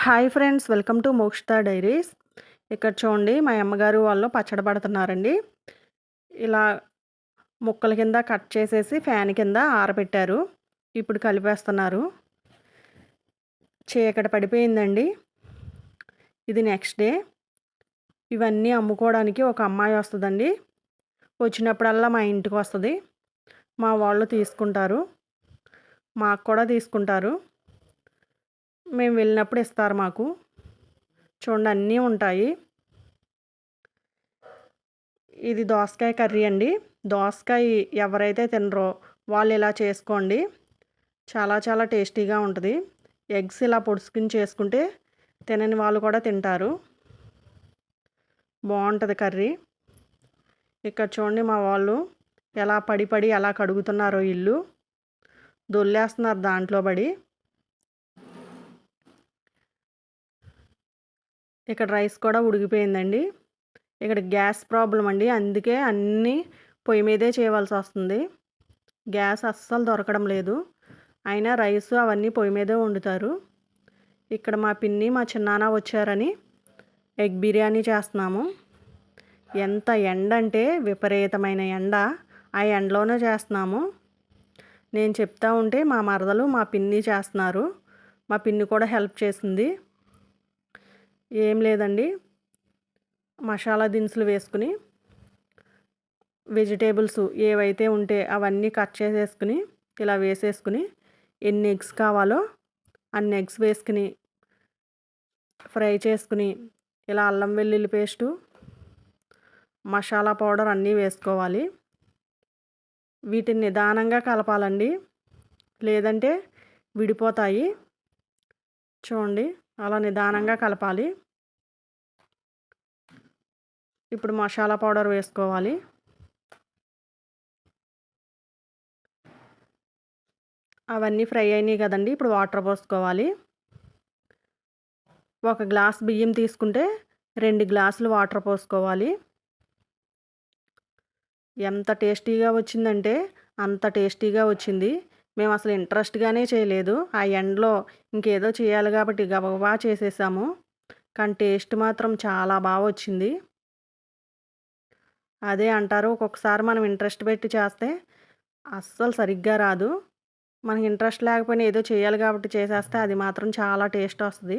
Hi friends, welcome to Mokshita diaries. ఇక్కడ చూడండి, మా అమ్మగారు వాళ్ళు పచ్చడి పడుతున్నారండి. ఇలా ముక్కల కింద కట్ చేసేసి ఫ్యాన్ కింద ఆరబెట్టారు. ఇప్పుడు కలిపేస్తున్నారు. చీకటి పడిపోయిందండి. ఇది నెక్స్ట్ డే. ఇవన్నీ అమ్ముకోవడానికి ఒక అమ్మాయి వస్తుందండి. వచ్చినప్పుడల్లా మా ఇంటికి వస్తుంది. మా వాళ్ళు తీసుకుంటారు, మాకు కూడా తీసుకుంటారు. మేము వెళ్ళినప్పుడు ఇస్తారు మాకు. చూడండి, అన్నీ ఉంటాయి. ఇది దోసకాయ కర్రీ అండి. దోసకాయ ఎవరైతే తినరో వాళ్ళు ఇలా చేసుకోండి. చాలా చాలా టేస్టీగా ఉంటుంది. ఎగ్స్ ఇలా పొడుచుకుని చేసుకుంటే తినని వాళ్ళు కూడా తింటారు. బాగుంటుంది కర్రీ. ఇక్కడ చూడండి, మా వాళ్ళు ఎలా పడి పడి ఎలా కడుగుతున్నారో ఇల్లు. దొల్లేస్తున్నారు దాంట్లో పడి. ఇక్కడ రైస్ కూడా ఉడికిపోయిందండి. ఇక్కడ గ్యాస్ ప్రాబ్లం అండి, అందుకే అన్నీ పొయ్యి మీదే చేయవలసి వస్తుంది. గ్యాస్ అస్సలు దొరకడం లేదు. అయినా రైస్ అవన్నీ పొయ్యి మీదే వండుతారు. ఇక్కడ మా పిన్ని మా చిన్నాన్న వచ్చారని ఎగ్ బిర్యానీ చేస్తున్నాము. ఎంత ఎండ అంటే విపరీతమైన ఎండ. ఆ ఎండలోనే చేస్తున్నాము. నేను చెప్తా ఉంటే మా మరదలు మా పిన్ని చేస్తున్నారు. మా పిన్ని కూడా హెల్ప్ చేసింది. ఏం లేదండి, మసాలా దినుసులు వేసుకుని వెజిటేబుల్స్ ఏవైతే ఉంటే అవన్నీ కట్ చేసేసుకుని ఇలా వేసేసుకుని ఎన్ని ఎగ్స్ కావాలో అన్ని ఎగ్స్ వేసుకుని ఫ్రై చేసుకుని ఇలా అల్లం వెల్లుల్లి పేస్టు, మసాలా పౌడర్ అన్నీ వేసుకోవాలి. వీటిని నిదానంగా కలపాలండి, లేదంటే విడిపోతాయి. చూడండి, అలా నిదానంగా కలపాలి. ఇప్పుడు మసాలా పౌడర్ వేసుకోవాలి. అవన్నీ ఫ్రై అయినాయి కదండి. ఇప్పుడు వాటర్ పోసుకోవాలి. ఒక గ్లాస్ బియ్యం తీసుకుంటే 2 గ్లాసులు వాటర్ పోసుకోవాలి. ఎంత టేస్టీగా వచ్చిందంటే అంత టేస్టీగా వచ్చింది. మేము అసలు ఇంట్రెస్ట్గానే చేయలేదు. ఆ ఎండలో ఇంకేదో చేయాలి కాబట్టి గబగబా చేసేసాము. కానీ టేస్ట్ మాత్రం చాలా బాగా వచ్చింది. అదే అంటారు, ఒక్కొక్కసారి మనం ఇంట్రెస్ట్ పెట్టి చేస్తే అస్సలు సరిగ్గా రాదు. మనకి ఇంట్రెస్ట్ లేకపోయినా ఏదో చేయాలి కాబట్టి చేసేస్తే అది మాత్రం చాలా టేస్ట్ వస్తుంది.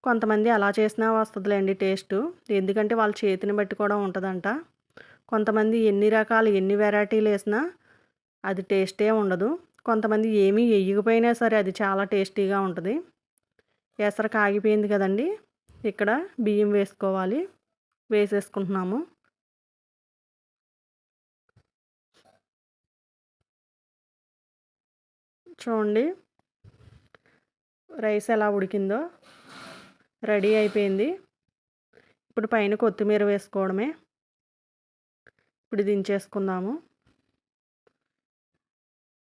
కొంతమంది అలా చేసినా వస్తుందిలేండి టేస్టు. ఎందుకంటే వాళ్ళ చేతిని బట్టి కూడా ఉంటుందంట. కొంతమంది ఎన్ని రకాలు ఎన్ని వెరైటీలు వేసినా అది టేస్టే ఉండదు. కొంతమంది ఏమీ వేయకపోయినా సరే అది చాలా టేస్టీగా ఉంటుంది. ఎసరు కాగిపోయింది కదండి. ఇక్కడ బియ్యం వేసుకోవాలి. వేసేసుకుంటున్నాము. చూడండి, రైస్ ఎలా ఉడికిందో. రెడీ అయిపోయింది. ఇప్పుడు పైన కొత్తిమీర వేసుకోవడమే. ఇప్పుడు దించేసుకుందాము.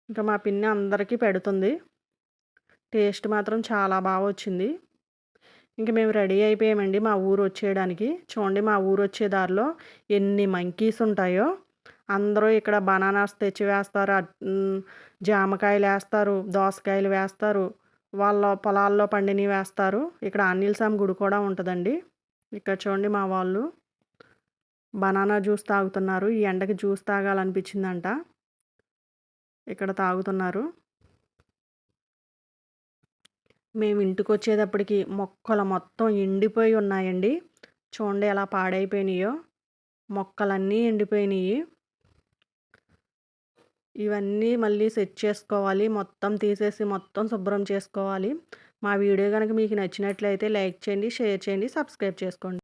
ఇంకా మా పిన్ని అందరికీ పెడుతుంది. టేస్ట్ మాత్రం చాలా బాగా వచ్చింది. ఇంక మేము రెడీ అయిపోయామండి మా ఊరు వచ్చేయడానికి. చూడండి, మా ఊరు వచ్చే దారిలో ఎన్ని మంకీస్ ఉంటాయో. అందరూ ఇక్కడ బనానాస్ తెచ్చి వేస్తారు, జామకాయలు వేస్తారు, దోసకాయలు వేస్తారు, వాళ్ళ పొలాల్లో పండినవి వేస్తారు. ఇక్కడ ఆంజనేయ స్వామి గుడి కూడా ఉంటుందండి. ఇక్కడ చూడండి, మా వాళ్ళు బనానా జ్యూస్ తాగుతున్నారు. ఈ ఎండకి జ్యూస్ తాగాలనిపించిందంట, ఇక్కడ తాగుతున్నారు. మేము ఇంటికి వచ్చేటప్పటికి మొక్కలు మొత్తం ఎండిపోయి ఉన్నాయండి. చూడండి ఎలా పాడైపోయినాయో. మొక్కలన్నీ ఎండిపోయినాయి. ఇవన్నీ మళ్ళీ సెట్ చేసుకోవాలి. మొత్తం తీసేసి మొత్తం శుభ్రం చేసుకోవాలి. మా వీడియో కనుక మీకు నచ్చినట్లయితే లైక్ చేయండి, షేర్ చేయండి, సబ్స్క్రైబ్ చేసుకోండి.